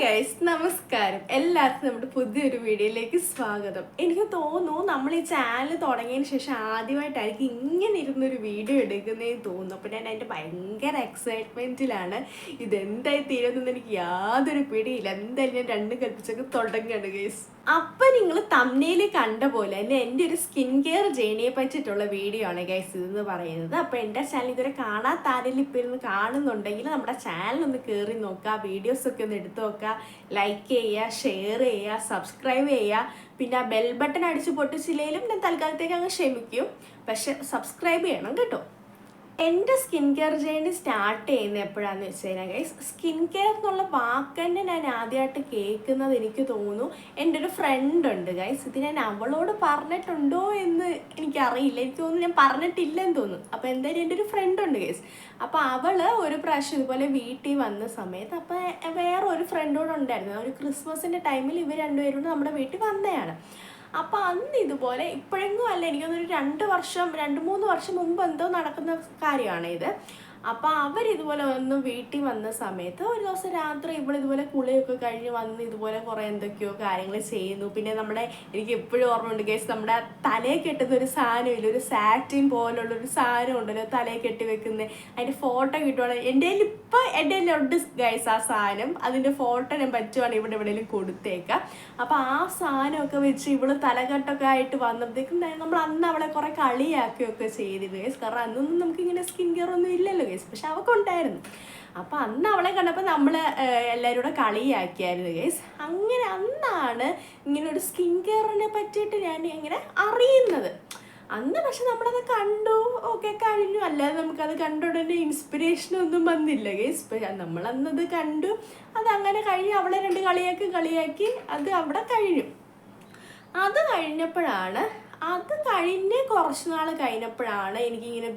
Guys നമസ്കാരം. എല്ലാവർക്കും നമ്മുടെ പുതിയൊരു വീഡിയോയിലേക്ക് സ്വാഗതം. എനിക്ക് തോന്നുന്നു നമ്മൾ ഈ ചാനൽ തുടങ്ങിയതിന് ശേഷം ആദ്യമായിട്ടായിരിക്കും ഇങ്ങനെ ഇരുന്നൊരു വീഡിയോ എടുക്കുന്നതെന്ന് തോന്നുന്നു. അപ്പോൾ ഞാൻ അതിൻ്റെ ഭയങ്കര എക്സൈറ്റ്മെൻറ്റിലാണ്. ഇതെന്തായി തീരുമെന്ന് എനിക്ക് യാതൊരു പിടിയില്ല. എന്തായാലും ഞാൻ രണ്ടും കൽപ്പിച്ചൊക്കെ തുടങ്ങുകയാണ് ഗൈസ്. അപ്പം നിങ്ങൾ തമ്മിൽ കണ്ട പോലെ തന്നെ എൻ്റെ ഒരു സ്കിൻ കെയർ ജേണിയെ പറ്റിയിട്ടുള്ള വീഡിയോ ആണ് ഗൈസ് ഇതെന്ന് പറയുന്നത്. അപ്പോൾ എൻ്റെ ചാനൽ ഇതുവരെ കാണാത്ത ആരെങ്കിലും ഇപ്പോൾ ഇരുന്ന് കാണുന്നുണ്ടെങ്കിൽ നമ്മുടെ ചാനൽ ഒന്ന് കയറി നോക്കുക, വീഡിയോസൊക്കെ ഒന്ന് എടുത്ത് നോക്കുക, ലൈക്ക് ചെയ്യുക, ഷെയർ ചെയ്യുക, സബ്സ്ക്രൈബ് ചെയ്യുക. പിന്നെ ആ ബെൽ ബട്ടൺ അടിച്ച് പൊട്ടിച്ചില്ലെങ്കിലും ഞാൻ തൽക്കാലത്തേക്ക് അങ്ങ് ക്ഷമിക്കും, പക്ഷെ സബ്സ്ക്രൈബ് ചെയ്യണം കേട്ടോ. എൻ്റെ സ്കിൻ കെയർ ജേണി സ്റ്റാർട്ട് ചെയ്യുന്നത് എപ്പോഴാണെന്ന് വെച്ച് കഴിഞ്ഞാൽ ഗൈസ്, സ്കിൻ കെയർ എന്നുള്ള വാക്ക് തന്നെ ഞാൻ ആദ്യമായിട്ട് കേൾക്കുന്നത് എനിക്ക് തോന്നുന്നു എൻ്റെ ഒരു ഫ്രണ്ട് ഉണ്ട് ഗൈസ്. ഇത് ഞാൻ അവളോട് പറഞ്ഞിട്ടുണ്ടോ എന്ന് എനിക്കറിയില്ല, എനിക്ക് തോന്നുന്നു ഞാൻ പറഞ്ഞിട്ടില്ലെന്ന് തോന്നുന്നു. അപ്പോൾ എന്തായാലും എൻ്റെ ഒരു ഫ്രണ്ട് ഉണ്ട് ഗൈസ്. അപ്പോൾ അവൾ ഒരു പ്രാവശ്യം ഇതുപോലെ വീട്ടിൽ വന്ന സമയത്ത് അപ്പോൾ വേറെ ഒരു ഫ്രണ്ടോട് ഉണ്ടായിരുന്നു. ഒരു ക്രിസ്മസിൻ്റെ ടൈമിൽ ഇവർ രണ്ടുപേരും നമ്മുടെ വീട്ടിൽ വന്നതാണ്. അപ്പോൾ അന്ന് ഇതുപോലെ ഇപ്പോഴെങ്ങും അല്ല, എനിക്കൊന്നൊരു 2-3 വർഷം മുമ്പ് എന്തോ നടക്കുന്ന കാര്യമാണ് ഇത്. അപ്പോൾ അവരിതുപോലെ ഒന്ന് വീട്ടിൽ വന്ന സമയത്ത് ഒരു ദിവസം രാത്രി ഇവളിതുപോലെ കുളിയൊക്കെ കഴിഞ്ഞ് വന്ന് ഇതുപോലെ കുറേ എന്തൊക്കെയോ കാര്യങ്ങൾ ചെയ്യുന്നു. പിന്നെ എനിക്ക് എപ്പോഴും ഓർമ്മയുണ്ട് ഗൈസ്, നമ്മുടെ തലയിൽ കെട്ടുന്ന ഒരു സാധനമില്ല, ഒരു സാറ്റിൻ പോലുള്ളൊരു സാധനം ഉണ്ടല്ലോ തലയിൽ കെട്ടി വെക്കുന്നത്. അതിൻ്റെ ഫോട്ടോ കിട്ടുവാണെങ്കിൽ എൻ്റെ കയ്യിലുണ്ട് ഗൈസ് ആ സാധനം. അതിൻ്റെ ഫോട്ടോ ഞാൻ പറ്റുവാണെങ്കിൽ എവിടെയെങ്കിലും കൊടുത്തേക്കാം. അപ്പോൾ ആ സാധനമൊക്കെ വെച്ച് ഇവള് തലകെട്ടൊക്കെ ആയിട്ട് വന്നപ്പോഴത്തേക്കും നമ്മൾ അന്ന് അവളെ കുറേ കളിയാക്കുകയൊക്കെ ചെയ്തിരുന്നു ഗൈസ്. കാരണം അന്നൊന്നും നമുക്കിങ്ങനെ സ്കിൻ കെയർ ഒന്നും ഇല്ലല്ലോ ഗൈസ്, പക്ഷെ അവൾക്കുണ്ടായിരുന്നു. അപ്പോൾ അന്ന് അവളെ കണ്ടപ്പോൾ നമ്മൾ എല്ലാവരും കൂടെ കളിയാക്കിയായിരുന്നു ഗൈസ്. അങ്ങനെ അന്നാണ് ഇങ്ങനെ ഒരു സ്കിൻ കെയറിനെ പറ്റിയിട്ട് ഞാൻ ഇങ്ങനെ അറിയുന്നത്. അന്ന് പക്ഷെ നമ്മളത് കണ്ടു, ഓക്കെ കഴിഞ്ഞു. അല്ലാതെ നമുക്കത് കണ്ടുകൊണ്ടന്നെ ഇൻസ്പിറേഷനൊന്നും വന്നില്ല ഗൈസ്. നമ്മളന്നത് കണ്ടു, അതങ്ങനെ കഴിഞ്ഞു. അവളെ 2 കളിയാക്കി അത് അവിടെ കഴിഞ്ഞു. അത് കഴിഞ്ഞ് കുറച്ച് നാൾ കഴിഞ്ഞപ്പോഴാണ് എനിക്കിങ്ങനെ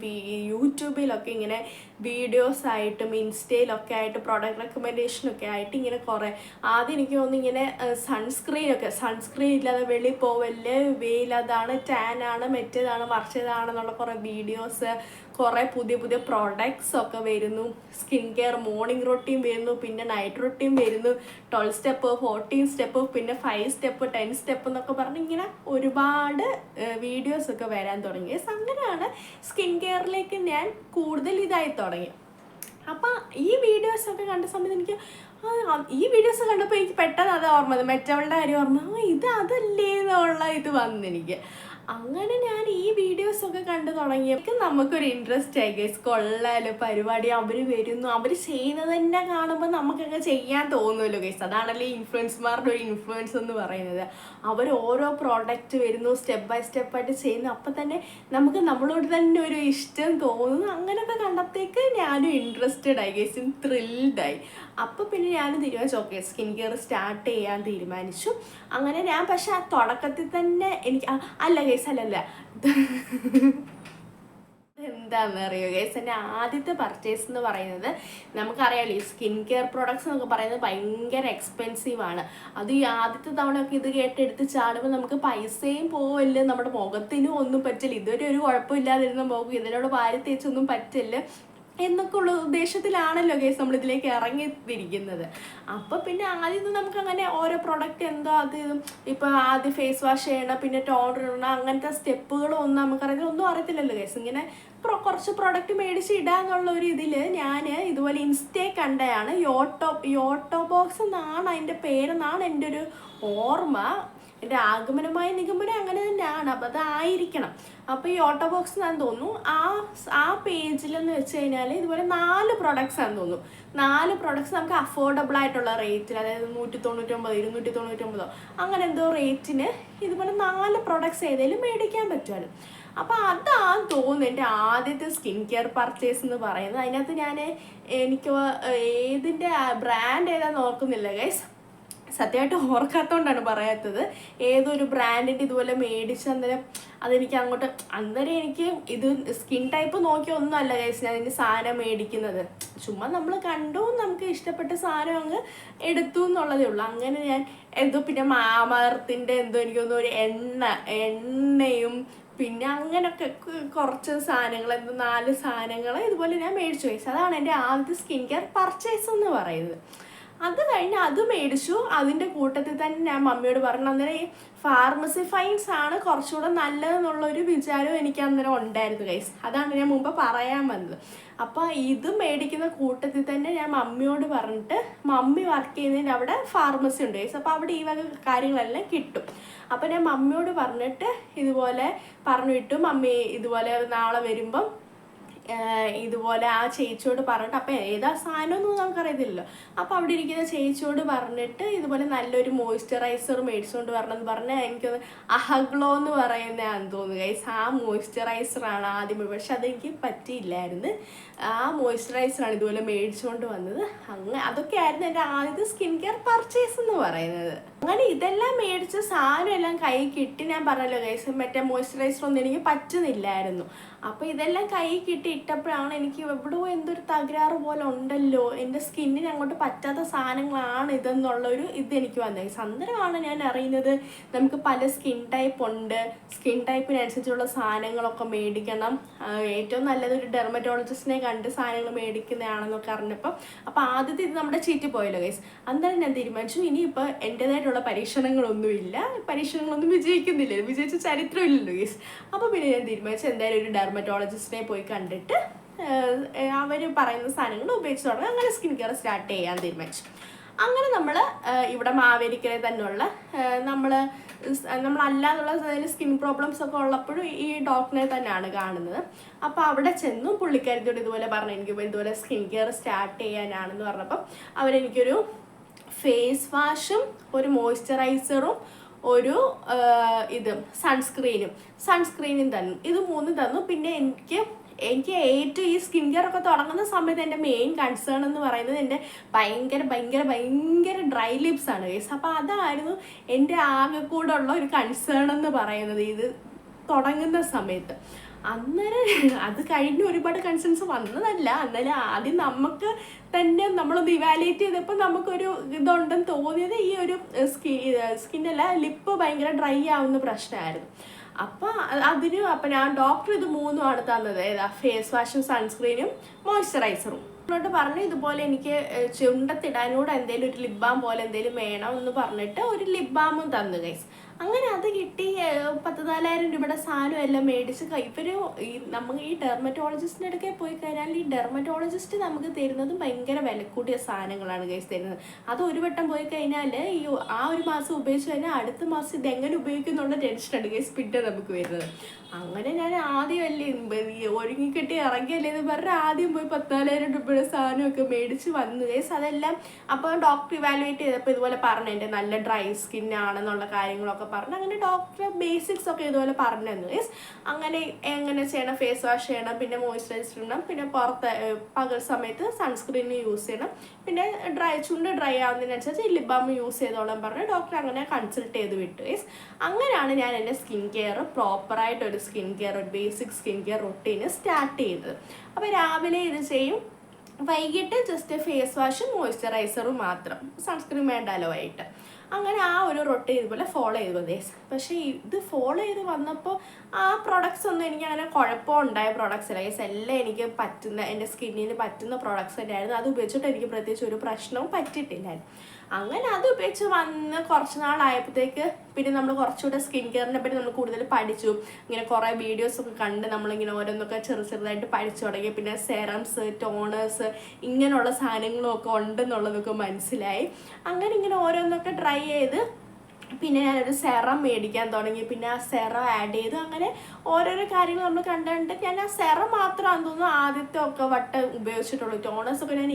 യൂട്യൂബിലൊക്കെ ഇങ്ങനെ വീഡിയോസായിട്ടും ഇൻസ്റ്റയിലൊക്കെ ആയിട്ട് പ്രൊഡക്റ്റ് റെക്കമെൻഡേഷനൊക്കെ ആയിട്ട് ഇങ്ങനെ കുറേ ആദ്യം എനിക്ക് തോന്നുന്നു ഇങ്ങനെ സൺസ്ക്രീൻ ഇല്ലാതെ വെളിയിൽ പോവല്ലേ, വെയിലതാണ്, ടാനാണ്, മറ്റേതാണ്, മറിച്ചതാണെന്നുള്ള കുറേ വീഡിയോസ്, കുറേ പുതിയ പ്രോഡക്ട്സ് ഒക്കെ വരുന്നു. സ്കിൻ കെയർ മോർണിംഗ് റൊട്ടീൻ വരുന്നു, പിന്നെ നൈറ്റ് റൊട്ടീൻ വരുന്നു, 12 സ്റ്റെപ്പ്, 14 സ്റ്റെപ്പ്, പിന്നെ 5 സ്റ്റെപ്പ്, 10 സ്റ്റെപ്പ് എന്നൊക്കെ പറഞ്ഞ് ഇങ്ങനെ ഒരുപാട് വീഡിയോസൊക്കെ വരാൻ തുടങ്ങി. അങ്ങനെയാണ് സ്കിൻ കെയറിലേക്ക് ഞാൻ കൂടുതൽ ഇതായി തുടങ്ങി. അപ്പം ഈ വീഡിയോസൊക്കെ കണ്ട സമയത്ത് എനിക്ക് ഈ വീഡിയോസ് കണ്ടപ്പോൾ എനിക്ക് പെട്ടെന്ന് അത് ഓർമ്മ, മറ്റവളുടെ കാര്യം ഓർമ്മ, അതല്ലേ എന്നുള്ള ഇത് വന്നെനിക്ക്. അങ്ങനെ ഞാൻ ഈ വീഡിയോസൊക്കെ കണ്ടു തുടങ്ങിയപ്പോൾ നമുക്കൊരു ഇൻട്രസ്റ്റ് ആയി ഗൈസ്. കൊള്ളാലോ പരിപാടി, അവർ വരുന്നു, അവർ ചെയ്യുന്നത് തന്നെ കാണുമ്പോൾ നമുക്കങ്ങ് ചെയ്യാൻ തോന്നുമല്ലോ ഗൈസ്. അതാണല്ലോ ഇൻഫ്ലുവൻസ്മാരുടെ ഒരു ഇൻഫ്ലുവൻസ് എന്ന് പറയുന്നത്. അവർ ഓരോ പ്രോഡക്റ്റ് വരുന്നു, സ്റ്റെപ്പ് ബൈ സ്റ്റെപ്പായിട്ട് ചെയ്യുന്നു. അപ്പം തന്നെ നമുക്ക് നമ്മളോട് തന്നെ ഒരു ഇഷ്ടം തോന്നുന്നു. അങ്ങനെയൊക്കെ കണ്ടത്തേക്ക് ഞാനും ഇൻട്രസ്റ്റഡ് ആയി ഗൈസ്, ത്രിൽഡായി. അപ്പോൾ പിന്നെ ഞാൻ തീരുമാനിച്ചു, ഓക്കെ സ്കിൻ കെയർ സ്റ്റാർട്ട് ചെയ്യാൻ തീരുമാനിച്ചു. അങ്ങനെ ഞാൻ പക്ഷെ ആ തുടക്കത്തിൽ തന്നെ അല്ല ഗൈസ്, അല്ലല്ല എന്താണെന്ന് അറിയോ ഗൈസ്, എൻ്റെ ആദ്യത്തെ പർച്ചേസ് എന്ന് പറയുന്നത് നമുക്കറിയാമല്ലോ, ഈ സ്കിൻ കെയർ പ്രൊഡക്ട്സ് എന്നൊക്കെ പറയുന്നത് ഭയങ്കര എക്സ്പെൻസീവാണ്. അത് ഈ ആദ്യത്തെ തവണയൊക്കെ ഇത് കേട്ടെടുത്ത് ചാടുമ്പോൾ നമുക്ക് പൈസയും പോവില്ല, നമ്മുടെ മുഖത്തിനും ഒന്നും പറ്റില്ല. ഇതുവരെ ഒരു കുഴപ്പമില്ലാതിരുന്ന മുഖം ഇതിനോട് വാരി തേച്ചൊന്നും പറ്റില്ല എന്നൊക്കെ ഉള്ള ഉദ്ദേശത്തിലാണല്ലോ ഗൈസ് നമ്മളിതിലേക്ക് ഇറങ്ങിത്തിരിക്കുന്നത്. അപ്പോൾ പിന്നെ ആദ്യം നമുക്ക് അങ്ങനെ ഓരോ പ്രൊഡക്റ്റ് എന്തോ അത് ഇപ്പോൾ ആദ്യം ഫേസ് വാഷ് ചെയ്യണം, പിന്നെ ടോണർ ഇടണം, അങ്ങനത്തെ സ്റ്റെപ്പുകളൊന്നും നമുക്കറിയാം, ഒന്നും അറിയത്തില്ലല്ലോ ഗൈസ്. ഇങ്ങനെ കുറച്ച് പ്രൊഡക്റ്റ് മേടിച്ച് ഇടാന്നുള്ള ഒരു ഇതിൽ ഞാൻ ഇതുപോലെ ഇൻസ്റ്റേ കണ്ടതാണ്. യോട്ടോ ബോക്സ് എന്നാണ് അതിൻ്റെ പേരെന്നാണ് എൻ്റെ ഒരു ഓർമ്മ. എൻ്റെ ആഗമനമായ നിഗമനം അങ്ങനെ തന്നെയാണ്, അപ്പോൾ അതായിരിക്കണം. അപ്പോൾ ഈ ഓട്ടോ ബോക്സ് എന്നാന്ന് തോന്നുന്നു. ആ പേജിലെന്ന് വെച്ച് കഴിഞ്ഞാൽ ഇതുപോലെ 4 പ്രൊഡക്ട്സ് ആണെന്ന് തോന്നുന്നു. 4 പ്രൊഡക്ട്സ് നമുക്ക് അഫോർഡബിൾ ആയിട്ടുള്ള റേറ്റിൽ, അതായത് 199, 299 അങ്ങനെ എന്തോ റേറ്റിന് ഇതുപോലെ 4 പ്രൊഡക്ട്സ് ഏതെങ്കിലും മേടിക്കാൻ പറ്റുമല്ലോ. അപ്പോൾ അതാന്ന് തോന്നുന്നു എൻ്റെ ആദ്യത്തെ സ്കിൻ കെയർ പർച്ചേസ് എന്ന് പറയുന്നത്. അതിനകത്ത് എനിക്ക് ഏതിൻ്റെ ബ്രാൻഡ് ഏതാന്ന് ഓർക്കുന്നില്ല ഗൈസ്, സത്യമായിട്ട് ഓർക്കാത്തതുകൊണ്ടാണ് പറയാത്തത്. ഏതൊരു ബ്രാൻഡിൻ്റെ ഇതുപോലെ മേടിച്ച് അതെനിക്ക് അന്നേരം എനിക്ക് ഇത് സ്കിൻ ടൈപ്പ് നോക്കി ഒന്നുമല്ല ഗൈസ് ഞാൻ ഇതിൻ്റെ സാധനം മേടിക്കുന്നത്. ചുമ്മാ നമ്മൾ കണ്ടു, നമുക്ക് ഇഷ്ടപ്പെട്ട സാധനം അങ്ങ് എടുത്തു എന്നുള്ളതേ ഉള്ളൂ. അങ്ങനെ ഞാൻ പിന്നെ മാമർത്തിൻ്റെ എനിക്കൊന്നും ഒരു എണ്ണയും പിന്നെ അങ്ങനെയൊക്കെ കുറച്ച് സാധനങ്ങൾ 4 സാധനങ്ങൾ ഇതുപോലെ ഞാൻ മേടിച്ചു ഗൈസ്. അതാണ് എൻ്റെ ആദ്യത്തെ സ്കിൻ കെയർ പർച്ചേസ് എന്ന് പറയുന്നത്. അത് കഴിഞ്ഞ് അത് മേടിച്ചു. അതിൻ്റെ കൂട്ടത്തിൽ തന്നെ ഞാൻ മമ്മിയോട് പറഞ്ഞു, അന്നേരം ഈ ഫാർമസി ഫൈൻസ് ആണ് കുറച്ചുകൂടെ നല്ലതെന്നുള്ളൊരു വിചാരവും എനിക്ക് അന്നേരം ഉണ്ടായിരുന്നു ഗൈസ്. അതാണ് ഞാൻ മുമ്പ് പറയാൻ വന്നത്. അപ്പോൾ ഇത് മേടിക്കുന്ന കൂട്ടത്തിൽ തന്നെ ഞാൻ മമ്മിയോട് പറഞ്ഞിട്ട്, മമ്മി വർക്ക് ചെയ്യുന്നതിൻ്റെ അവിടെ ഫാർമസി ഉണ്ട് ഗൈസ്, അപ്പോൾ അവിടെ ഈ വക കാര്യങ്ങളെല്ലാം കിട്ടും. അപ്പോൾ ഞാൻ മമ്മിയോട് പറഞ്ഞിട്ട് ഇതുപോലെ പറഞ്ഞു വിട്ടു, മമ്മി ഇതുപോലെ നാളെ വരുമ്പം ഇതുപോലെ ആ ചേച്ചിയോട് പറഞ്ഞിട്ട്, അപ്പം ഏതാ സാധനമൊന്നും നമുക്കറിയത്തില്ലല്ലോ. അപ്പോൾ അവിടെ ഇരിക്കുന്ന ചേച്ചിയോട് പറഞ്ഞിട്ട് ഇതുപോലെ നല്ലൊരു മോയ്സ്ചറൈസർ മേടിച്ചുകൊണ്ട് വരണമെന്ന് പറഞ്ഞാൽ എനിക്കൊന്ന് അഹഗ്ലോ എന്ന് പറയുന്നതാണെന്ന് തോന്നുന്നു ഗൈസ്. ആ മോയ്സ്ചറൈസറാണ് ആദ്യം, പക്ഷെ അതെനിക്ക് പറ്റിയില്ലായിരുന്നു. ആ മോയ്സ്ചറൈസറാണ് ഇതുപോലെ മേടിച്ചുകൊണ്ട് വന്നത്. അതൊക്കെ ആയിരുന്നു എൻ്റെ ആദ്യത്തെ സ്കിൻ കെയർ പർച്ചേസ് എന്ന് പറയുന്നത്. അങ്ങനെ ഇതെല്ലാം മേടിച്ച് സാധനം എല്ലാം കൈ കിട്ടി. ഞാൻ പറഞ്ഞല്ലോ ഗൈസ്, മറ്റേ മോയ്സ്ചറൈസർ ഒന്നും എനിക്ക് പറ്റുന്നില്ലായിരുന്നു. അപ്പോൾ ഇതെല്ലാം കൈ കിട്ടി ഇട്ടപ്പോഴാണ് എനിക്ക് എവിടെയോ എന്തൊരു തകരാറ് പോലെ ഉണ്ടല്ലോ, എൻ്റെ സ്കിന്നിന് അങ്ങോട്ട് പറ്റാത്ത സാധനങ്ങളാണ് ഇതെന്നുള്ളൊരു ഇതെനിക്ക് വന്നത്. അന്നേരമാണ് ഞാൻ അറിയുന്നത് നമുക്ക് പല സ്കിൻ ടൈപ്പ് ഉണ്ട്, സ്കിൻ ടൈപ്പിനനുസരിച്ചുള്ള സാധനങ്ങളൊക്കെ മേടിക്കണം, ഏറ്റവും നല്ലത് ഒരു ഡെർമറ്റോളജിസ്റ്റിനെ കണ്ട് സാധനങ്ങൾ മേടിക്കുന്നതാണെന്നൊക്കെ അറിഞ്ഞപ്പോൾ. അപ്പോൾ ആദ്യത്തെ ഇത് നമ്മുടെ ചീറ്റി പോയല്ലോ ഗൈസ്. അന്നേരം ഞാൻ തീരുമാനിച്ചു ഇനിയിപ്പോൾ എൻ്റേതായിട്ടുള്ള പരീക്ഷണങ്ങളൊന്നുമില്ല, പരീക്ഷണങ്ങളൊന്നും വിജയിച്ച ചരിത്രമില്ലല്ലോ ഗൈസ്. അപ്പോൾ പിന്നെ ഞാൻ തീരുമാനിച്ചു എന്തായാലും ഒരു ഡെർമറ്റോളജിസ്റ്റിനെ പോയി കണ്ടിട്ട് അവർ പറയുന്ന സാധനങ്ങൾ ഉപയോഗിച്ച് തുടങ്ങി. അങ്ങനെ സ്കിൻ കെയർ സ്റ്റാർട്ട് ചെയ്യാൻ തീരുമാനിച്ചു. അങ്ങനെ നമ്മൾ ഇവിടെ മാവേലിക്കരയിൽ തന്നെയുള്ള നമ്മളല്ലാന്നുള്ള സ്കിൻ പ്രോബ്ലംസ് ഒക്കെ ഉള്ളപ്പോഴും ഈ ഡോക്ടറെ തന്നെയാണ് കാണുന്നത്. അപ്പോൾ അവിടെ ചെന്നും പുള്ളിക്കാരത്തോട് ഇതുപോലെ പറഞ്ഞു എനിക്ക് ഇതുപോലെ സ്കിൻ കെയർ സ്റ്റാർട്ട് ചെയ്യാനാണെന്ന് പറഞ്ഞപ്പം അവരെനിക്കൊരു ഫേസ് വാഷും ഒരു മോയ്സ്ചറൈസറും ഒരു സൺസ്ക്രീനും തന്നു. ഇത് 3 തന്നു. പിന്നെ എനിക്ക് ഏറ്റവും ഈ സ്കിൻ കെയർ ഒക്കെ തുടങ്ങുന്ന സമയത്ത് എൻ്റെ മെയിൻ കൺസേൺ എന്ന് പറയുന്നത് എൻ്റെ ഭയങ്കര ഡ്രൈ ലിപ്സ് ആണ് ഗൈസ്. അപ്പോൾ അതായിരുന്നു എൻ്റെ ആകെ കൂടെ ഉള്ള ഒരു കൺസേൺ എന്ന് പറയുന്നത് ഇത് തുടങ്ങുന്ന സമയത്ത്. അന്നേരം അത് കഴിഞ്ഞ് ഒരുപാട് കൺസേൺസ് വന്നതല്ല, എന്നാലും ആദ്യം നമുക്ക് തന്നെ നമ്മളൊന്ന് ഇവാലുവേറ്റ് ചെയ്തപ്പോൾ നമുക്കൊരു ഇതുണ്ടെന്ന് തോന്നിയത് ഈ ഒരു സ്കിന്നല്ല ലിപ്പ് ഭയങ്കര ഡ്രൈ ആവുന്ന പ്രശ്നമായിരുന്നു. അപ്പം ഞാൻ ഡോക്ടർ ഇത് 3 തന്നത്, ഫേസ് വാഷും സൺസ്ക്രീനും മോയ്സ്ചറൈസറും. എന്നോട്ട് പറഞ്ഞു ഇതുപോലെ എനിക്ക് ചുണ്ടത്തിടാനൂടെ എന്തെങ്കിലും ഒരു ലിപ് ബാം പോലെ എന്തെങ്കിലും വേണം എന്ന് പറഞ്ഞിട്ട് ഒരു ലിപ് ബാമും തന്നു ഗൈസ്. അങ്ങനെ അത് കിട്ടി. 14,000 രൂപയുടെ സാധനം എല്ലാം മേടിച്ച് നമുക്ക് ഈ ഡെർമറ്റോളജിസ്റ്റിൻ്റെ അടുക്കെ പോയി കഴിഞ്ഞാൽ ഈ ഡെർമറ്റോളജിസ്റ്റ് നമുക്ക് തരുന്നത് ഭയങ്കര വില കൂടിയ സാധനങ്ങളാണ് ഗൈസ് തരുന്നത്. അത് ഒരു വട്ടം പോയി കഴിഞ്ഞാൽ ആ ഒരു മാസം ഉപയോഗിച്ച് കഴിഞ്ഞാൽ അടുത്ത മാസം ഇതെങ്ങനെ ഉപയോഗിക്കുന്നുള്ള ടെൻഷനാണ് ഗൈസ് പിന്നെ നമുക്ക് വരുന്നത്. അങ്ങനെ ഞാൻ ആദ്യമല്ലേ ഒരുങ്ങിക്കെട്ടി ഇറങ്ങിയല്ലേ എന്ന് പറഞ്ഞാൽ ആദ്യം പോയി 14,000 രൂപയുടെ സാധനമൊക്കെ മേടിച്ച് വന്നു ഗൈസ്. അതെല്ലാം അപ്പോൾ ഡോക്ടർ ഇവാലുവേറ്റ് ചെയ്തപ്പോൾ ഇതുപോലെ പറഞ്ഞു എൻ്റെ നല്ല ഡ്രൈ സ്കിന്നാണെന്നുള്ള കാര്യങ്ങളൊക്കെ പറഞ്ഞു. അങ്ങനെ ഡോക്ടർ ബേസിക്സ് ഒക്കെ ഇതുപോലെ പറഞ്ഞു തന്നു ഗൈസ്. അങ്ങനെ എങ്ങനെ ചെയ്യണം, ഫേസ് വാഷ് ചെയ്യണം, പിന്നെ മോയ്സ്ചറൈസർ ഇടണം, പിന്നെ പകൽ സമയത്ത് സൺസ്ക്രീൻ യൂസ് ചെയ്യണം, പിന്നെ ചുണ്ട് ഡ്രൈ ആവുന്നതിനനുസരിച്ച് ലിപ് ബാം യൂസ് ചെയ്തോളാൻ പറഞ്ഞു ഡോക്ടർ. അങ്ങനെ കൺസൾട്ട് ചെയ്ത് വിട്ടു ഗൈസ്. അങ്ങനെയാണ് ഞാൻ എൻ്റെ സ്കിൻ കെയർ പ്രോപ്പറായിട്ട് ഒരു ബേസിക് സ്കിൻ കെയർ റൊട്ടീന് സ്റ്റാർട്ട് ചെയ്യുന്നത്. അപ്പോൾ രാവിലെ ഇത് ചെയ്യും, വൈകിട്ട് ജസ്റ്റ് ഫേസ് വാഷും മോയ്സ്ചറൈസറും മാത്രം, സൺസ്ക്രീൻ വേണ്ടാലോ ആയിട്ട്. അങ്ങനെ ആ ഒരു റൊട്ടീൻ ഇതുപോലെ ഫോളോ ചെയ്ത് വന്നേ. പക്ഷേ ഇത് ഫോളോ ചെയ്ത് വന്നപ്പോൾ ആ പ്രൊഡക്ട്സ് ഒന്നും എനിക്ക് അങ്ങനെ കുഴപ്പമുണ്ടായ പ്രൊഡക്ട്സ് അല്ല ഗൈസ്. എല്ലാം എനിക്ക് എൻ്റെ സ്കിന്നിന് പറ്റുന്ന പ്രൊഡക്ട്സ് തന്നെയായിരുന്നു. അത് ഉപയോഗിച്ചിട്ട് എനിക്ക് പ്രത്യേകിച്ച് ഒരു പ്രശ്നവും പറ്റിയിട്ടില്ലായിരുന്നു. അങ്ങനെ അത് ഉപയോഗിച്ച് വന്ന് കുറച്ച് നാളായപ്പോഴത്തേക്ക് പിന്നെ നമ്മൾ കുറച്ചുകൂടെ സ്കിൻ കെയറിനെ പറ്റി നമ്മൾ കൂടുതൽ പഠിച്ചു. ഇങ്ങനെ കുറേ വീഡിയോസൊക്കെ കണ്ട് നമ്മളിങ്ങനെ ഓരോന്നൊക്കെ ചെറുതായിട്ട് പഠിച്ചു തുടങ്ങി. പിന്നെ സെറംസ്, ടോണേഴ്സ് ഇങ്ങനെയുള്ള സാധനങ്ങളും ഒക്കെ ഉണ്ടെന്നുള്ളതൊക്കെ മനസ്സിലായി. അങ്ങനെ ഇങ്ങനെ ഓരോന്നൊക്കെ ട്രൈ ചെയ്ത് പിന്നെ ഞാനൊരു സെറം മേടിക്കാൻ തുടങ്ങി. പിന്നെ ആ സെറം ആഡ് ചെയ്തു. അങ്ങനെ ഓരോരോ കാര്യങ്ങൾ നമ്മൾ കണ്ടുകൊണ്ട് ഞാൻ ആ സെറം മാത്രമാണെന്ന് തോന്നുന്നു ആദ്യത്തെ ഒക്കെ വട്ടം ഉപയോഗിച്ചിട്ടുള്ളൂ. ടോണേഴ്സൊക്കെ ഞാൻ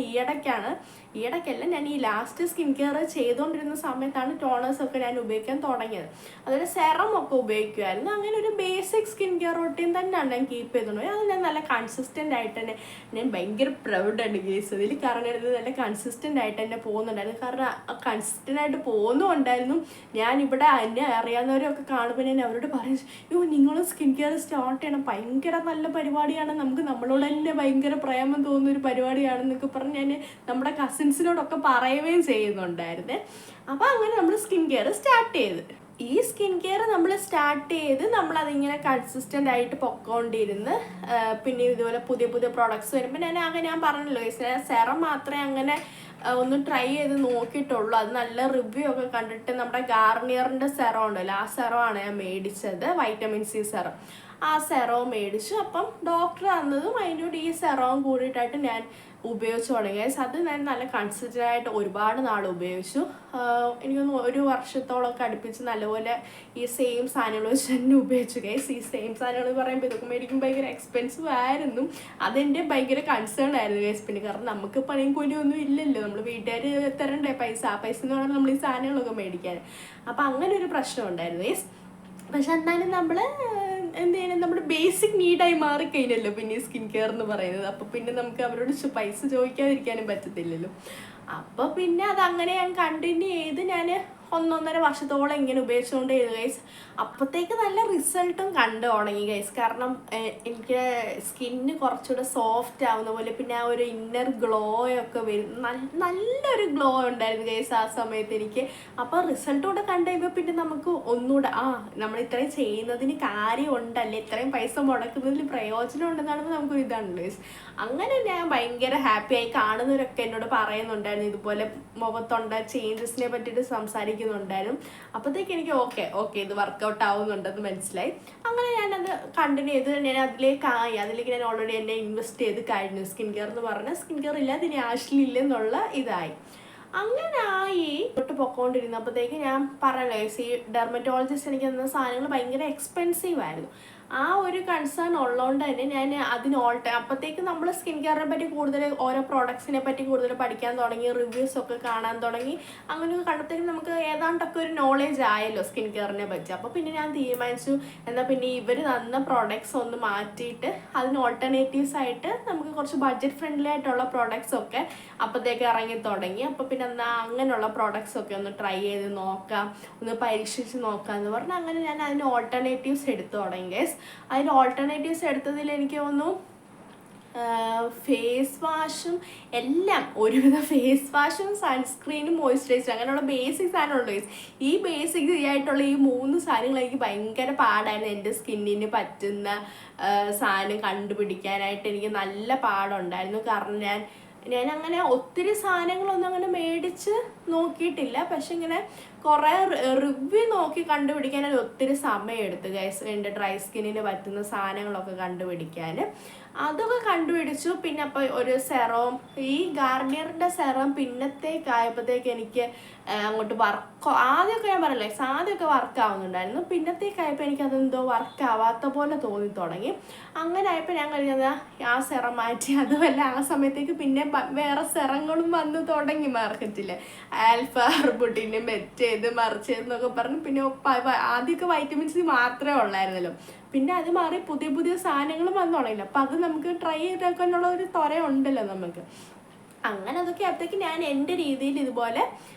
ഈയിടയ്ക്കല്ല, ഞാൻ ഈ ലാസ്റ്റ് സ്കിൻ കെയർ ചെയ്തുകൊണ്ടിരുന്ന സമയത്താണ് ടോണേഴ്സൊക്കെ ഞാൻ ഉപയോഗിക്കാൻ തുടങ്ങിയത്. അതുപോലെ സെറം ഒക്കെ ഉപയോഗിക്കുമായിരുന്നു. അങ്ങനെ ഒരു ബേസിക് സ്കിൻ കെയർ റൊട്ടീൻ തന്നെയാണ് ഞാൻ കീപ്പ് ചെയ്തുകൊണ്ട്. അത് ഞാൻ നല്ല കൺസിസ്റ്റൻ്റ് ആയിട്ട് തന്നെ ഞാൻ ഭയങ്കര പ്രൗഡാണ് കേസ് അതിൽ. കാരണം ഇത് നല്ല കൺസിസ്റ്റൻ്റ് ആയിട്ട് തന്നെ പോകുന്നുണ്ടായിരുന്നു. കാരണം കൺസിസ്റ്റൻ്റ് ആയിട്ട് പോകുന്നുണ്ടായിരുന്നു. ഞാനിവിടെ എന്നെ അറിയാവുന്നവരൊക്കെ കാണുമ്പോൾ ഞാൻ അവരോട് പറയും നിങ്ങൾ സ്കിൻ കെയർ സ്റ്റാർട്ട് ചെയ്യണം, ഭയങ്കര നല്ല പരിപാടിയാണ്, നമുക്ക് നമ്മളോട് തന്നെ ഭയങ്കര പ്രേമം തോന്നുന്നൊരു പരിപാടിയാണെന്നൊക്കെ പറഞ്ഞ് ഞാൻ നമ്മുടെ കസിൻസിനോടൊക്കെ പറയുകയും ചെയ്യുന്നുണ്ടായിരുന്നേ. അപ്പോൾ അങ്ങനെ നമ്മൾ സ്കിൻ കെയർ സ്റ്റാർട്ട് ചെയ്ത് ഈ സ്കിൻ കെയർ നമ്മൾ സ്റ്റാർട്ട് ചെയ്ത് നമ്മളതിങ്ങനെ കൺസിസ്റ്റൻ്റ് ആയിട്ട് പൊക്കോണ്ടിരുന്ന് പിന്നെ ഇതുപോലെ പുതിയ പ്രോഡക്ട്സ് വരുമ്പോൾ ഞാൻ പറഞ്ഞല്ലോ സെറം മാത്രമേ അങ്ങനെ ഒന്ന് ട്രൈ ചെയ്ത് നോക്കിയിട്ടുള്ളൂ. അത് നല്ല റിവ്യൂ ഒക്കെ കണ്ടിട്ട് നമ്മുടെ ഗാർണിയറിൻ്റെ സെറം ഉണ്ടല്ലോ, ആ സെറമാണ് ഞാൻ മേടിച്ചത്, വൈറ്റമിൻ സി സെറം. ആ സെറവും മേടിച്ചു. അപ്പം ഡോക്ടർ തന്നതും അതിൻ്റെ ഈ സെറവും കൂടിയിട്ടായിട്ട് ഞാൻ ഉപയോഗിച്ച് തുടങ്ങി. അത് ഞാൻ നല്ല കൺസിസ്റ്റൻ്റ് ആയിട്ട് ഒരുപാട് നാൾ ഉപയോഗിച്ചു. എനിക്കൊന്ന് 1 വർഷത്തോളമൊക്കെ അടുപ്പിച്ച് നല്ലപോലെ ഈ സെയിം സാധനങ്ങൾ വെച്ച് തന്നെ ഉപയോഗിച്ചു ഗൈസ്. ഈ സെയിം സാധനങ്ങൾ പറയുമ്പോൾ ഇതൊക്കെ മേടിക്കും ഭയങ്കര എക്സ്പെൻസീവ് ആയിരുന്നു. അതെൻ്റെ ഭയങ്കര കൺസേൺ ആയിരുന്നു ഗൈസ്. പിന്നെ കാരണം നമുക്ക് പണിയും കൂലിയൊന്നും ഇല്ലല്ലോ, നമ്മൾ വീട്ടുകാർ തരണ്ടേ പൈസ, ആ പൈസ എന്ന് പറഞ്ഞാൽ നമ്മൾ ഈ സാധനങ്ങളൊക്കെ മേടിക്കാൻ. അപ്പം അങ്ങനെ ഒരു പ്രശ്നം ഉണ്ടായിരുന്നു ഗൈസ്. പക്ഷെ എന്നാലും നമ്മൾ എന്ത് ചെയ്യണം, നമ്മുടെ ബേസിക് നീഡായി മാറിക്കഴിഞ്ഞല്ലോ പിന്നെ സ്കിൻ കെയർ എന്ന് പറയുന്നത്. അപ്പോൾ പിന്നെ നമുക്ക് അവരോട് പൈസ ചോദിക്കാതിരിക്കാനും പറ്റത്തില്ലല്ലോ. അപ്പോൾ പിന്നെ അതങ്ങനെ ഞാൻ കണ്ടിന്യൂ ചെയ്ത് ഞാൻ 1.5 വർഷത്തോളം ഇങ്ങനെ ഉപയോഗിച്ചുകൊണ്ടേ ഗൈസ്. അപ്പോഴത്തേക്ക് നല്ല റിസൾട്ടും കണ്ടു തുടങ്ങി ഗൈസ്. കാരണം എനിക്ക് സ്കിന്ന് കുറച്ചുകൂടെ സോഫ്റ്റ് ആവുന്ന പോലെ, പിന്നെ ആ ഒരു ഇന്നർ ഗ്ലോ ഒക്കെ വരും, നല്ലൊരു ഗ്ലോ ഉണ്ടായിരുന്നു ഗൈസ് ആ സമയത്ത് എനിക്ക്. അപ്പോൾ റിസൾട്ട് കൂടെ കണ്ടു കഴിയുമ്പോൾ പിന്നെ നമുക്ക് ഒന്നുകൂടെ നമ്മൾ ഇത്രയും ചെയ്യുന്നതിന് കാര്യമുണ്ടല്ലേ, ഇത്രയും പൈസ മുടക്കുന്നതിൽ പ്രയോജനം ഉണ്ടെന്നാണ് നമുക്കൊരു ഇതാണ് ഗൈസ്. അങ്ങനെ ഞാൻ ഭയങ്കര ഹാപ്പിയായി. കാണുന്നവരൊക്കെ എന്നോട് പറയുന്നുണ്ടായിരുന്നു ഇതുപോലെ മുഖത്തുണ്ട ചേഞ്ചസിനെ പറ്റിയിട്ട് സംസാരിക്കുന്നുണ്ടായിരുന്നു. അപ്പോഴത്തേക്ക് എനിക്ക് ഓക്കെ ഇത് വർക്കൗട്ട് ആവുന്നുണ്ടെന്ന് മനസ്സിലായി. അങ്ങനെ ഞാനത് കണ്ടിന്യൂ ചെയ്ത് ഞാൻ അതിലേക്ക് ഞാൻ ഓൾറെഡി എന്നെ ഇൻവെസ്റ്റ് ചെയ്ത് കഴിഞ്ഞു. സ്കിൻ കെയർ എന്ന് പറഞ്ഞാൽ സ്കിൻ കെയർ ഇല്ലാതെ ഇനി ആവശ്യമില്ലെന്നുള്ള ഇതായി. അങ്ങനായി പൊക്കോണ്ടിരുന്നപ്പോഴത്തേക്ക് ഞാൻ പറഞ്ഞല്ലോ ഈ ഡെർമറ്റോളജിസ്റ്റ് എനിക്ക് തന്ന സാധനങ്ങൾ ഭയങ്കര എക്സ്പെൻസീവ് ആയിരുന്നു. ആ ഒരു കൺസേൺ ഉള്ളതുകൊണ്ട് തന്നെ ഞാൻ അതിന് അപ്പോഴത്തേക്ക് നമ്മൾ സ്കിൻ കെയറിനെ പറ്റി കൂടുതൽ, ഓരോ പ്രോഡക്ട്സിനെ പറ്റി കൂടുതൽ പഠിക്കാൻ തുടങ്ങി, റിവ്യൂസ് ഒക്കെ കാണാൻ തുടങ്ങി. അങ്ങനെയൊക്കെ കണ്ടത്തേക്കും നമുക്ക് ഏതാണ്ടൊക്കെ ഒരു നോളേജ് ആയല്ലോ സ്കിൻ കെയറിനെ പറ്റി. അപ്പോൾ പിന്നെ ഞാൻ തീരുമാനിച്ചു എന്നാൽ പിന്നെ ഇവർ തന്ന പ്രോഡക്ട്സ് ഒന്ന് മാറ്റിയിട്ട് അതിന് ഓൾട്ടർനേറ്റീവ്സ് ആയിട്ട് നമുക്ക് കുറച്ച് ബഡ്ജറ്റ് ഫ്രണ്ട്ലി ആയിട്ടുള്ള പ്രോഡക്ട്സ് ഒക്കെ അപ്പോഴത്തേക്ക് ഇറങ്ങി തുടങ്ങി. അപ്പോൾ പിന്നെ എന്നാൽ അങ്ങനെയുള്ള പ്രോഡക്ട്സ് ഒക്കെ ഒന്ന് ട്രൈ ചെയ്ത് നോക്കാം, ഒന്ന് പരീക്ഷിച്ച് നോക്കാം എന്ന് പറഞ്ഞാൽ അങ്ങനെ ഞാൻ അതിന് ഓൾട്ടർനേറ്റീവ്സ് എടുത്തു തുടങ്ങി ഗൈസ്. അതിൽ ഓൾട്ടർനേറ്റീവ്സ് എടുത്തതിൽ എനിക്ക് തോന്നുന്നു ഫേസ് വാഷും എല്ലാം, ഒരുവിധ ഫേസ് വാഷും സൺസ്ക്രീനും മോയ്സ്ചറൈസറും അങ്ങനെയുള്ള ബേസിക് സാധനമുണ്ട് ഗൈസ്. ഈ ബേസിക് ആയിട്ടുള്ള ഈ 3 സാധനങ്ങൾ എനിക്ക് ഭയങ്കര പാടായിരുന്നു. എൻ്റെ സ്കിന്നിന് പറ്റുന്ന സാധനം കണ്ടുപിടിക്കാനായിട്ട് എനിക്ക് നല്ല പാടുണ്ടായിരുന്നു. കാരണം ഞാൻ അങ്ങനെ ഒത്തിരി സാധനങ്ങളൊന്നും അങ്ങനെ മേടിച്ച് നോക്കിയിട്ടില്ല. പക്ഷെ ഇങ്ങനെ കുറേ റിവ്യൂ നോക്കി കണ്ടുപിടിക്കാൻ ഒത്തിരി സമയം എടുത്തു ഗൈസ്, എൻ്റെ ഡ്രൈ സ്കിന്നിന് പറ്റുന്ന സാധനങ്ങളൊക്കെ കണ്ടുപിടിക്കാൻ. അതൊക്കെ കണ്ടുപിടിച്ചു. പിന്നെ അപ്പോൾ ഒരു സെറം, ഈ ഗാർണിയറിൻ്റെ സെറം പിന്നത്തേക്കായപ്പോഴത്തേക്ക് എനിക്ക് അങ്ങോട്ട് ആദ്യമൊക്കെ ഞാൻ പറയില്ലേ, ആദ്യമൊക്കെ വർക്ക് ആവുന്നുണ്ടായിരുന്നു. പിന്നത്തേക്കായപ്പോൾ എനിക്കതെന്തോ വർക്ക് ആവാത്ത പോലെ തോന്നി തുടങ്ങി. അങ്ങനെ ആയപ്പോൾ ഞാൻ കഴിഞ്ഞത് ആ സെറം മാറ്റി. അതുമല്ല ആ സമയത്തേക്ക് പിന്നെ വേറെ സെറങ്ങളും വന്ന് തുടങ്ങി മാർക്കറ്റിൽ. ആൽഫ അർബുട്ടിന് മെറ്റേത് മറിച്ചതെന്നൊക്കെ പറഞ്ഞു. പിന്നെ ആദ്യമൊക്കെ വൈറ്റമിൻ സി മാത്രമേ ഉള്ളായിരുന്നല്ലോ, പിന്നെ അത് മാറി പുതിയ സാധനങ്ങളും വന്നു തുടങ്ങില്ല. അപ്പം അത് നമുക്ക് ട്രൈ ചെയ്തേക്കാനുള്ള ഒരു ഉണ്ടല്ലോ നമുക്ക്. അങ്ങനെ അതൊക്കെ അപ്പോഴത്തേക്ക് ഞാൻ എൻ്റെ രീതിയിൽ ഇതുപോലെ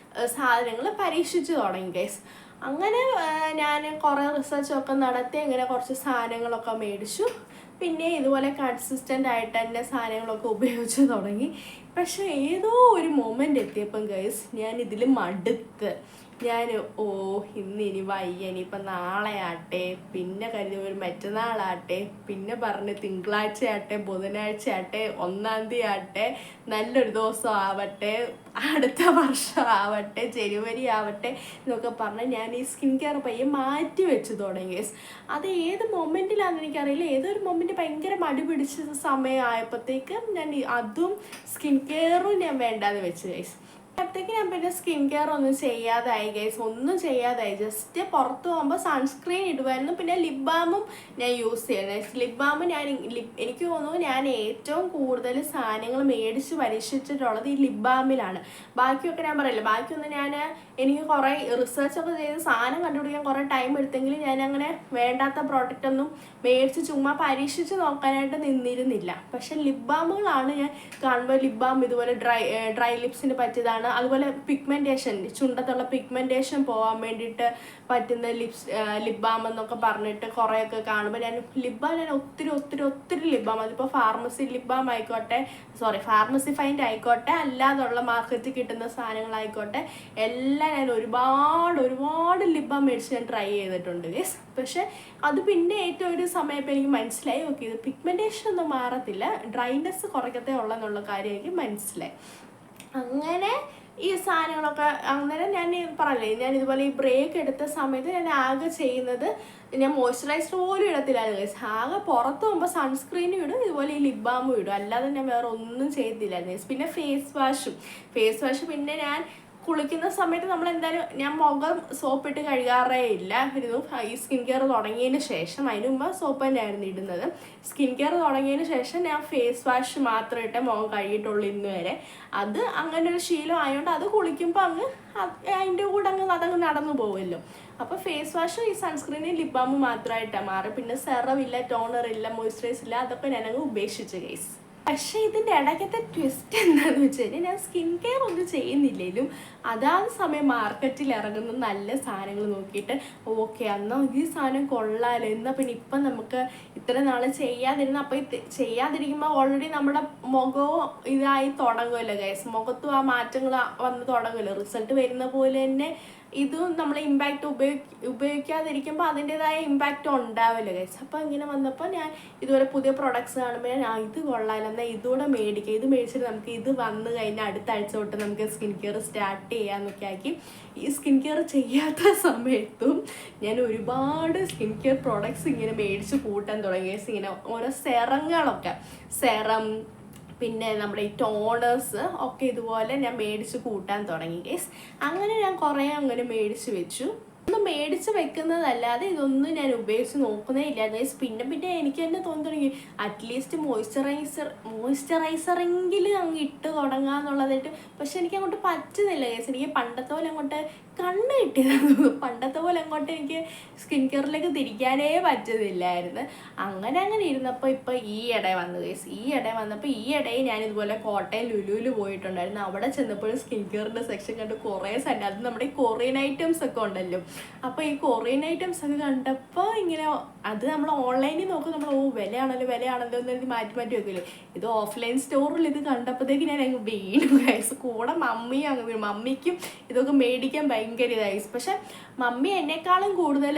സാധനങ്ങൾ പരീക്ഷിച്ച് തുടങ്ങി ഗൈസ്. അങ്ങനെ ഞാൻ കുറേ റിസർച്ചൊക്കെ നടത്തി അങ്ങനെ കുറച്ച് സാധനങ്ങളൊക്കെ മേടിച്ചു. പിന്നെ ഇതുപോലെ കൺസിസ്റ്റൻ്റ് ആയിട്ട് തന്നെ സാധനങ്ങളൊക്കെ ഉപയോഗിച്ച് തുടങ്ങി. പക്ഷേ ഏതോ ഒരു മൊമെൻ്റ് എത്തിയപ്പം ഗൈസ് ഞാൻ ഇതിൽ മടുത്ത്. ഇന്നിനി വയ്യ, ഇനിയിപ്പം നാളെ ആട്ടെ, പിന്നെ കരുതി ഒരു മറ്റന്നാളാട്ടെ, പിന്നെ പറഞ്ഞ് തിങ്കളാഴ്ച ആട്ടെ, ബുധനാഴ്ച ആട്ടെ, 1-ാം തീയതി ആട്ടെ, നല്ലൊരു ദിവസം ആവട്ടെ, അടുത്ത വർഷം ആവട്ടെ, ജനുവരി ആവട്ടെ എന്നൊക്കെ പറഞ്ഞ് ഞാൻ ഈ സ്കിൻ കെയർ പയ്യെ മാറ്റി വെച്ച് തുടങ്ങി ഗൈസ്. അത് ഏത് മൊമെൻറ്റിലാണെന്ന് എനിക്കറിയില്ല. ഏതൊരു മൊമെൻറ്റ് ഭയങ്കര മടി പിടിച്ച സമയമായപ്പോഴത്തേക്ക് ഞാൻ അതും സ്കിൻ കെയറും ഞാൻ വേണ്ടാന്ന് വെച്ച് ഗൈസ്. അപ്പോഴത്തേക്ക് ഞാൻ പിന്നെ സ്കിൻ കെയർ ഒന്നും ചെയ്യാതായി ഗൈസ്, ഒന്നും ചെയ്യാതായി. ജസ്റ്റ് പുറത്ത് പോകുമ്പോൾ സൺസ്ക്രീൻ ഇടുമായിരുന്നു. പിന്നെ ലിപ് ബാമും ഞാൻ യൂസ് ചെയ്യുന്നത്. ലിപ് ബാം എനിക്ക് തോന്നുന്നു ഞാൻ ഏറ്റവും കൂടുതൽ സാധനങ്ങൾ മേടിച്ച് പരീക്ഷിച്ചിട്ടുള്ളത് ഈ ലിപ് ബാമിലാണ്. ബാക്കിയൊക്കെ ഞാൻ പറയില്ല, ബാക്കിയൊന്നും എനിക്ക് കുറേ റിസർച്ചൊക്കെ ചെയ്ത് സാധനം കണ്ടുപിടിക്കാൻ കുറേ ടൈം എടുത്തെങ്കിലും ഞാൻ അങ്ങനെ വേണ്ടാത്ത പ്രോഡക്റ്റൊന്നും മേടിച്ച് ചുമ്മാ പരീക്ഷിച്ച് നോക്കാനായിട്ട് നിന്നിരുന്നില്ല. പക്ഷെ ലിപ് ബാമുകളാണ് ഞാൻ കാണുമ്പോൾ, ലിപ് ബാം ഇതുപോലെ ഡ്രൈ ലിപ്സിന് പറ്റിയതാണ്. അതുപോലെ പിഗ്മെൻറ്റേഷൻ, ചുണ്ടത്തുള്ള പിഗ്മെൻറ്റേഷൻ പോകാൻ വേണ്ടിയിട്ട് പറ്റുന്ന ലിപ് ബാം എന്നൊക്കെ പറഞ്ഞിട്ട് കുറേയൊക്കെ കാണുമ്പോൾ ലിപ് ബാം ഞാൻ ഒത്തിരി ലിപ് ബാം, അതിപ്പോൾ ഫാർമസി ലിപ് ബാം ആയിക്കോട്ടെ, ഫാർമസി ഫൈൻഡ് ആയിക്കോട്ടെ, അല്ലാതുള്ള മാർക്കറ്റിൽ കിട്ടുന്ന സാധനങ്ങളായിക്കോട്ടെ, എല്ലാം ഞാൻ ഒരുപാട് ലിപ് ബാം മേടിച്ച് ഞാൻ ട്രൈ ചെയ്തിട്ടുണ്ട് ഗൈസ്. പക്ഷെ അത് പിന്നെ ഏറ്റവും ഒരു സമയപ്പോൾ എനിക്ക് മനസ്സിലായി, ഓക്കെ ഇത് പിഗ്മെൻറ്റേഷൻ ഒന്നും മാറത്തില്ല, ഡ്രൈനെസ് കുറയ്ക്കത്തേ ഉള്ളെന്നുള്ള കാര്യം എനിക്ക് മനസ്സിലായി. അങ്ങനെ ഈ സാധനങ്ങളൊക്കെ അന്നേരം ഞാൻ പറഞ്ഞില്ലേ, ഞാൻ ഇതുപോലെ ഈ ബ്രേക്ക് എടുത്ത സമയത്ത് ഞാൻ ആകെ ചെയ്യുന്നത് ഞാൻ മോയ്സ്ചറൈസർ പോലും ഇടത്തില്ലായിരുന്നു ഗൈസ്. ആകെ പുറത്ത് പോകുമ്പോൾ സൺസ്ക്രീനും ഇടും, ഇതുപോലെ ഈ ലിപ് ബാമും ഇടും, അല്ലാതെ ഞാൻ വേറെ ഒന്നും ചെയ്തില്ലായിരുന്നു ഗൈസ്. പിന്നെ ഫേസ് വാഷ് പിന്നെ ഞാൻ കുളിക്കുന്ന സമയത്ത് നമ്മൾ എന്തായാലും ഞാൻ മുഖം സോപ്പിട്ട് കഴുകാറേ ഇല്ല ഇരുന്നു. ഈ സ്കിൻ കെയർ തുടങ്ങിയതിന് ശേഷം, അതിന് മുമ്പ് സോപ്പ് തന്നെയായിരുന്നു ഇടുന്നത്. സ്കിൻ കെയർ തുടങ്ങിയതിന് ശേഷം ഞാൻ ഫേസ് വാഷ് മാത്രം ഇട്ട് മുഖം കഴുകിയിട്ടുള്ളൂ ഇന്ന് വരെ. അത് അങ്ങനെ ഒരു ശീലം ആയതുകൊണ്ട് അത് കുളിക്കുമ്പോൾ അങ്ങ് അതിൻ്റെ കൂടെ അതങ്ങ് നടന്നു പോകുമല്ലോ. അപ്പോൾ ഫേസ് വാഷ് ഈ സൺസ്ക്രീനും ലിപ് ബാമും മാത്രമായിട്ടാണ് മാറി. പിന്നെ സെറം ഇല്ല, ടോണർ ഇല്ല, മോയ്സ്ചറൈസർ ഇല്ല, അതൊക്കെ ഞാനങ്ങ് ഉപേക്ഷിച്ചു ഗൈസ്. പക്ഷേ ഇതിൻ്റെ ഇടയ്ക്കത്തെ ട്വിസ്റ്റ് എന്താണെന്ന് വെച്ച് കഴിഞ്ഞാൽ, ഞാൻ സ്കിൻ കെയർ ഒന്നും ചെയ്യുന്നില്ലെങ്കിലും അതാത് സമയം മാർക്കറ്റിൽ ഇറങ്ങുന്ന നല്ല സാധനങ്ങൾ നോക്കിയിട്ട് ഓക്കെ എന്നാൽ ഈ സാധനം കൊള്ളാമല്ലോ, എന്നാൽ പിന്നെ ഇപ്പം നമുക്ക് ഇത്ര നാൾ ചെയ്യാതിരുന്ന അപ്പോൾ ചെയ്യാതിരിക്കുമ്പോൾ ഓൾറെഡി നമ്മുടെ മുഖവും ഇതായി തുടങ്ങുമല്ലോ ഗൈസ്. മുഖത്തും ആ മാറ്റങ്ങൾ വന്ന് തുടങ്ങുമല്ലോ. റിസൾട്ട് വരുന്ന പോലെ തന്നെ ഇതും നമ്മൾ ഇമ്പാക്റ്റ് ഉപയോഗിക്കാതിരിക്കുമ്പോൾ അതിൻ്റെതായ ഇമ്പാക്റ്റ് ഉണ്ടാവില്ല ഗൈസ്. അപ്പോൾ ഇങ്ങനെ വന്നപ്പോൾ ഞാൻ ഇതുപോലെ പുതിയ പ്രൊഡക്ട്സ് കാണുമ്പോൾ ഞാൻ ഇത് കൊള്ളാമല്ലോ, എന്നാൽ ഇതുകൂടെ മേടിക്കുക, ഇത് മേടിച്ചിട്ട് നമുക്ക് ഇത് വന്നു കഴിഞ്ഞാൽ അടുത്ത ആഴ്ച തൊട്ട് നമുക്ക് സ്കിൻ കെയർ സ്റ്റാർട്ട് ചെയ്യാമെന്നൊക്കെ ആക്കി. ഈ സ്കിൻ കെയർ ചെയ്യാത്ത സമയത്തും ഞാൻ ഒരുപാട് സ്കിൻ കെയർ പ്രൊഡക്ട്സ് ഇങ്ങനെ മേടിച്ച് കൂട്ടാൻ തുടങ്ങി ഗൈസ്. ഇങ്ങനെ ഓരോ സെറം പിന്നെ നമ്മുടെ ഈ ടോണേഴ്സ് ഒക്കെ ഇതുപോലെ ഞാൻ മേടിച്ച് കൂട്ടാൻ തുടങ്ങി ഗൈസ്. അങ്ങനെ ഞാൻ കുറേ അങ്ങനെ മേടിച്ച് വെച്ചു. ഒന്നും മേടിച്ച് വെക്കുന്നതല്ലാതെ ഇതൊന്നും ഞാൻ ഉപയോഗിച്ച് നോക്കുന്നേ ഇല്ല ഗൈസ്. പിന്നെ എനിക്ക് തന്നെ തോന്നി തുടങ്ങി അറ്റ്ലീസ്റ്റ് മോയ്സ്ചറൈസറെങ്കിലും അങ്ങ് ഇട്ട് തുടങ്ങാന്നുള്ളതായിട്ട്. പക്ഷെ എനിക്ക് അങ്ങോട്ട് പറ്റുന്നില്ല ഗൈസ്. എനിക്ക് പണ്ടത്തെ പോലെ അങ്ങോട്ട് കണ്ണ് കിട്ടിയതാണ്. പണ്ടത്തെ പോലെ അങ്ങോട്ട് എനിക്ക് സ്കിൻ കെയറിലേക്ക് തിരിക്കാനേ പറ്റുന്നില്ലായിരുന്നു. അങ്ങനെ ഇരുന്നപ്പോൾ ഇപ്പോൾ ഈ ഇടയിൽ വന്നു ഗൈസ്. ഈ ഇടയിൽ ഞാനിതുപോലെ കോട്ടയം ലുലുവിൽ പോയിട്ടുണ്ടായിരുന്നു. അവിടെ ചെന്നപ്പോഴും സ്കിൻ കെയറിൻ്റെ സെക്ഷൻ കണ്ട് കുറേ സാധനം, അത് നമ്മുടെ ഈ കൊറിയൻ ഐറ്റംസ് ഒക്കെ ഉണ്ടല്ലോ. അപ്പോൾ ഈ കൊറിയൻ ഐറ്റംസ് ഒക്കെ കണ്ടപ്പോൾ ഇങ്ങനെ അത് നമ്മൾ ഓൺലൈനിൽ നോക്കും, നമ്മൾ വിലയാണല്ലോ എന്ന് മാറ്റി വെക്കില്ലേ. ഇത് ഓഫ്ലൈൻ സ്റ്റോറിൽ ഇത് കണ്ടപ്പോഴത്തേക്ക് ഞാൻ അങ്ങ് വീണു ഗൈസ്. കൂടെ മമ്മിക്കും ഇതൊക്കെ മേടിക്കാൻ ഭയങ്കര ഇതായി. പക്ഷെ മമ്മി എന്നെക്കാളും കൂടുതൽ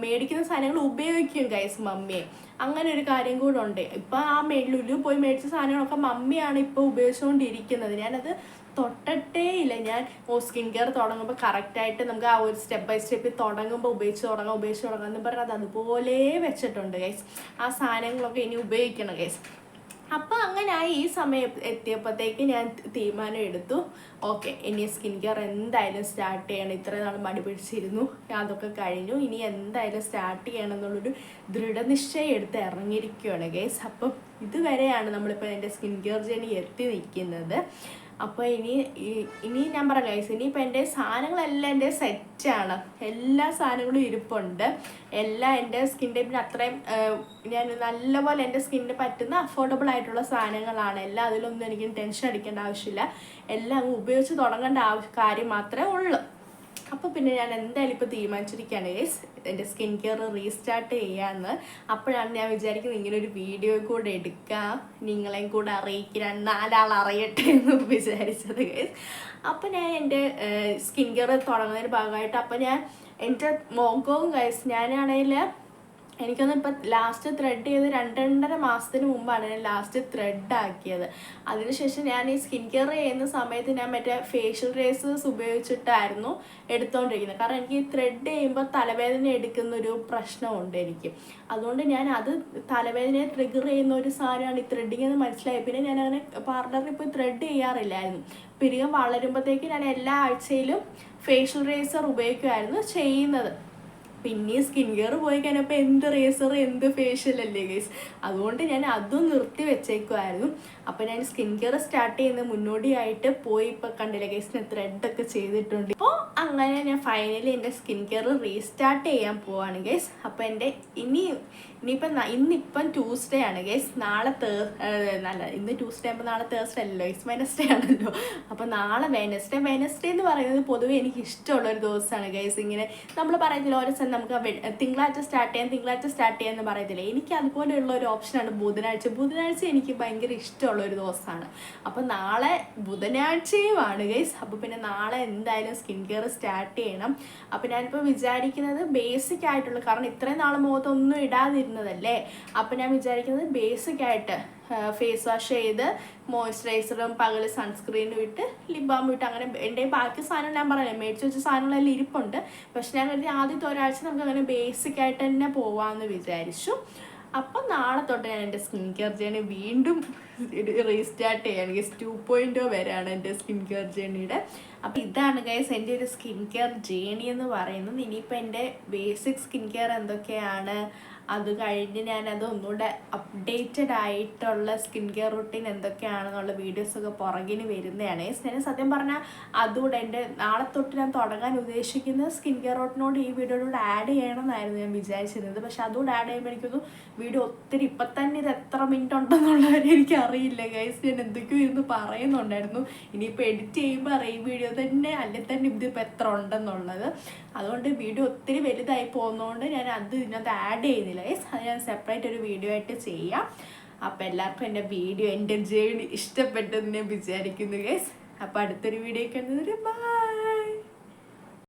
മേടിക്കുന്ന സാധനങ്ങൾ ഉപയോഗിക്കും ഗൈസ് മമ്മിയെ. അങ്ങനെ ഒരു കാര്യം കൂടെ ഉണ്ട്. ഇപ്പം ആ ലുലു പോയി മേടിച്ച സാധനങ്ങളൊക്കെ മമ്മിയാണ് ഇപ്പോൾ ഉപയോഗിച്ചുകൊണ്ടിരിക്കുന്നത്. ഞാനത് തൊട്ടട്ടേ ഇല്ല. ഞാൻ സ്കിൻ കെയർ തുടങ്ങുമ്പോൾ കറക്റ്റായിട്ട് നമുക്ക് ആ ഒരു സ്റ്റെപ്പ് ബൈ സ്റ്റെപ്പ് തുടങ്ങുമ്പോൾ ഉപയോഗിച്ച് തുടങ്ങാം എന്ന് പറഞ്ഞാൽ അത് അതുപോലെ വെച്ചിട്ടുണ്ട് ഗൈസ്. ആ സാധനങ്ങളൊക്കെ ഇനി ഉപയോഗിക്കണം ഗൈസ്. അപ്പോൾ അങ്ങനെ ഈ സമയം എത്തിയപ്പോഴത്തേക്ക് ഞാൻ തീരുമാനം എടുത്തു, ഓക്കെ ഇനി സ്കിൻ കെയർ എന്തായാലും സ്റ്റാർട്ട് ചെയ്യണം. ഇത്രയും നാൾ മടി പിടിച്ചിരുന്നു, അതൊക്കെ കഴിഞ്ഞു, ഇനി എന്തായാലും സ്റ്റാർട്ട് ചെയ്യണം എന്നുള്ളൊരു ദൃഢനിശ്ചയം എടുത്ത് ഇറങ്ങിയിരിക്കുകയാണ് ഗൈസ്. അപ്പം ഇതുവരെയാണ് നമ്മളിപ്പോൾ എൻ്റെ സ്കിൻ കെയർ ജേണി എത്തി നിൽക്കുന്നത്. അപ്പോൾ ഇനി ഞാൻ പറയാം ഗൈസ്, ഇനിയിപ്പോൾ എൻ്റെ സാധനങ്ങളെല്ലാം എൻ്റെ സെറ്റാണ്. എല്ലാ സാധനങ്ങളും ഇരിപ്പുണ്ട്. എല്ലാം എൻ്റെ സ്കിൻ ടൈപ്പിന് അത്രയും ഞാൻ നല്ലപോലെ എൻ്റെ സ്കിന്നിന് പറ്റുന്ന അഫോർഡബിൾ ആയിട്ടുള്ള സാധനങ്ങളാണ് എല്ലാം. അതിലൊന്നും എനിക്ക് ടെൻഷൻ അടിക്കേണ്ട ആവശ്യമില്ല. എല്ലാം ഉപയോഗിച്ച് തുടങ്ങേണ്ട കാര്യം മാത്രമേ ഉള്ളൂ. അപ്പോൾ പിന്നെ ഞാൻ എന്തായാലും ഇപ്പോൾ തീരുമാനിച്ചിരിക്കുകയാണ് ഗൈസ് എൻ്റെ സ്കിൻ കെയർ റീസ്റ്റാർട്ട് ചെയ്യാമെന്ന്. അപ്പോഴാണ് ഞാൻ വിചാരിക്കുന്നത് ഇങ്ങനൊരു വീഡിയോ കൂടെ എടുക്കാം, നിങ്ങളെയും കൂടെ അറിയിക്കാൻ, 4 ആൾ അറിയട്ടെ എന്ന് വിചാരിച്ചത് ഗൈസ്. അപ്പോൾ ഞാൻ എൻ്റെ സ്കിൻ കെയർ തുടങ്ങുന്നതിന് ഭാഗമായിട്ട് അപ്പോൾ ഞാൻ എൻ്റെ മുഖവും ഗൈസ് ഞാനാണെങ്കിൽ എനിക്കൊന്നും ഇപ്പം ലാസ്റ്റ് ത്രെഡ് ചെയ്ത് 2-2.5 മാസത്തിന് മുമ്പാണ് ഞാൻ ലാസ്റ്റ് ത്രെഡ് ആക്കിയത്. അതിനുശേഷം ഞാൻ ഈ സ്കിൻ കെയർ ചെയ്യുന്ന സമയത്ത് ഞാൻ മറ്റേ ഫേഷ്യൽ റേസേഴ്സ് ഉപയോഗിച്ചിട്ടായിരുന്നു എടുത്തുകൊണ്ടിരിക്കുന്നത്. കാരണം എനിക്ക് ത്രെഡ് ചെയ്യുമ്പോൾ തലവേദന എടുക്കുന്നൊരു പ്രശ്നമുണ്ട് എനിക്ക്. അതുകൊണ്ട് ഞാൻ അത് തലവേദനയെ ട്രിഗർ ചെയ്യുന്ന ഒരു സാധനമാണ് ഈ ത്രെഡിങ് എന്ന് മനസ്സിലായി. പിന്നെ ഞാൻ അങ്ങനെ പാർലറിൽ പോയി ത്രെഡ് ചെയ്യാറില്ലായിരുന്നു. പിരികം വളരുമ്പോഴത്തേക്ക് ഞാൻ എല്ലാ ആഴ്ചയിലും ഫേഷ്യൽ റേസർ ഉപയോഗിക്കുമായിരുന്നു ചെയ്യുന്നത്. പിന്നെ സ്കിൻ കെയർ പോയി കഴിഞ്ഞപ്പോൾ എന്ത് റേസർ എന്ത് ഫേഷ്യൽ അല്ലേ ഗൈസ്. അതുകൊണ്ട് ഞാൻ അതും നിർത്തി വെച്ചേക്കുമായിരുന്നു. അപ്പോൾ ഞാൻ സ്കിൻ കെയർ സ്റ്റാർട്ട് ചെയ്യുന്ന മുന്നോടിയായിട്ട് പോയി ഇപ്പോൾ കണ്ടില്ല ഗൈസ്, ഞാൻ ത്രെഡൊക്കെ ചെയ്തിട്ടുണ്ട്. അപ്പോൾ അങ്ങനെ ഞാൻ ഫൈനലി എൻ്റെ സ്കിൻ കെയർ റീസ്റ്റാർട്ട് ചെയ്യാൻ പോവാണ് ഗൈസ്. അപ്പോൾ എൻ്റെ ഇന്നിപ്പം ട്യൂസ്ഡേ ആണ് ഗൈസ്. നാളെ ഇന്ന് ട്യൂസ്ഡേ ആകുമ്പോൾ നാളെ തേഴ്സ്ഡേ അല്ലല്ലോ ഗൈസ്, വെനസ്ഡേ ആണല്ലോ. അപ്പോൾ നാളെ വെനസ്ഡേ എന്ന് പറയുന്നത് പൊതുവെ എനിക്ക് ഇഷ്ടമുള്ളൊരു ദിവസമാണ് ഗൈസ്. ഇങ്ങനെ നമ്മൾ പറയത്തില്ല ഓരോ സ്ഥലം നമുക്ക് തിങ്കളാഴ്ച സ്റ്റാർട്ട് ചെയ്യാമെന്ന് പറയത്തില്ലേ. എനിക്ക് അതുപോലെയുള്ള ഒരു ഓപ്ഷനാണ് ബുധനാഴ്ച എനിക്ക് ഭയങ്കര ഇഷ്ടമുള്ളൊരു ദിവസമാണ്. അപ്പോൾ നാളെ ബുധനാഴ്ചയുമാണ് ഗൈസ്. അപ്പോൾ പിന്നെ നാളെ എന്തായാലും സ്കിൻ കെയർ സ്റ്റാർട്ട് ചെയ്യണം. അപ്പോൾ ഞാനിപ്പോൾ വിചാരിക്കുന്നത് ബേസിക് ആയിട്ടുള്ള, കാരണം ഇത്രയും നാൾ മുഖത്തൊന്നും ഇടാതിരുന്നതല്ലേ. അപ്പോൾ ഞാൻ വിചാരിക്കുന്നത് ബേസിക് ആയിട്ട് ഫേസ് വാഷ് ചെയ്ത് മോയ്സ്ചറൈസറും പകൽ സൺസ്ക്രീനും ഇട്ട് ലിപ് ബാമും ഇട്ട് അങ്ങനെ എൻ്റെ ബാക്കി സാധനം ഞാൻ പറയാം മേടിച്ച് വെച്ച സാധനങ്ങളെല്ലാം ഇരിപ്പുണ്ട്. പക്ഷെ ഞാൻ കരുതി ആദ്യത്തെ ഒരാഴ്ച നമുക്ക് അങ്ങനെ ബേസിക് ആയിട്ട് തന്നെ പോവാമെന്ന് വിചാരിച്ചു. അപ്പം നാളെ തൊട്ട് ഞാൻ എൻ്റെ സ്കിൻ കെയർ ജേണി വീണ്ടും റീസ്റ്റാർട്ട് ചെയ്യാം. എനിക്ക് 2.0 വരെയാണ് എൻ്റെ സ്കിൻ കെയർ ജേണിയുടെ. അപ്പം ഇതാണ് ഗൈസ് എൻ്റെ ഒരു സ്കിൻ കെയർ ജേണി എന്ന് പറയുന്നത്. ഇനിയിപ്പോൾ എൻ്റെ ബേസിക് സ്കിൻ കെയർ എന്തൊക്കെയാണ്, അത് കഴിഞ്ഞ് ഞാനത് ഒന്നുകൂടെ അപ്ഡേറ്റഡ് ആയിട്ടുള്ള സ്കിൻ കെയർ റുട്ടീൻ എന്തൊക്കെയാണെന്നുള്ള വീഡിയോസൊക്കെ പുറകിന് വരുന്നതാണ്. ഞാൻ സത്യം പറഞ്ഞാൽ അതുകൂടെ എൻ്റെ നാളെ തൊട്ട് ഞാൻ തുടങ്ങാൻ ഉദ്ദേശിക്കുന്ന സ്കിൻ കെയർ റൂട്ടിനോട് ഈ വീഡിയോയോട് ആഡ് ചെയ്യണമെന്നായിരുന്നു ഞാൻ വിചാരിച്ചിരുന്നത്. പക്ഷെ അതുകൂടെ ആഡ് ചെയ്യുമ്പോൾ എനിക്കൊന്ന് വീഡിയോ ഒത്തിരി ഇപ്പം തന്നെ ഇത് എത്ര മിനിറ്റ് ഉണ്ടെന്നുള്ളത് എനിക്കറിയില്ല ഗൈസ്. ഞാൻ എന്തൊക്കെയോ ഇരുന്ന് പറയുന്നുണ്ടായിരുന്നു. ഇനിയിപ്പോൾ എഡിറ്റ് ചെയ്യുമ്പോൾ അറിയാം ഈ വീഡിയോ തന്നെ അല്ലെങ്കിൽ തന്നെ ഇതിപ്പോൾ എത്ര ഉണ്ടെന്നുള്ളത്. അതുകൊണ്ട് വീഡിയോ ഒത്തിരി വലുതായി പോകുന്നതുകൊണ്ട് ഞാൻ അത് ഇതിനകത്ത് ആഡ് ചെയ്യുന്നില്ല ഗൈസ്. അത് ഞാൻ സെപ്പറേറ്റ് ഒരു വീഡിയോ ആയിട്ട് ചെയ്യാം. അപ്പോൾ എല്ലാവർക്കും എൻ്റെ വീഡിയോ എൻ്റെ ജേണി ഇഷ്ടപ്പെട്ടെന്ന് ഞാൻ വിചാരിക്കുന്നു ഗൈസ്. അപ്പോൾ അടുത്തൊരു വീഡിയോ കാണുന്നതിന് ബൈ.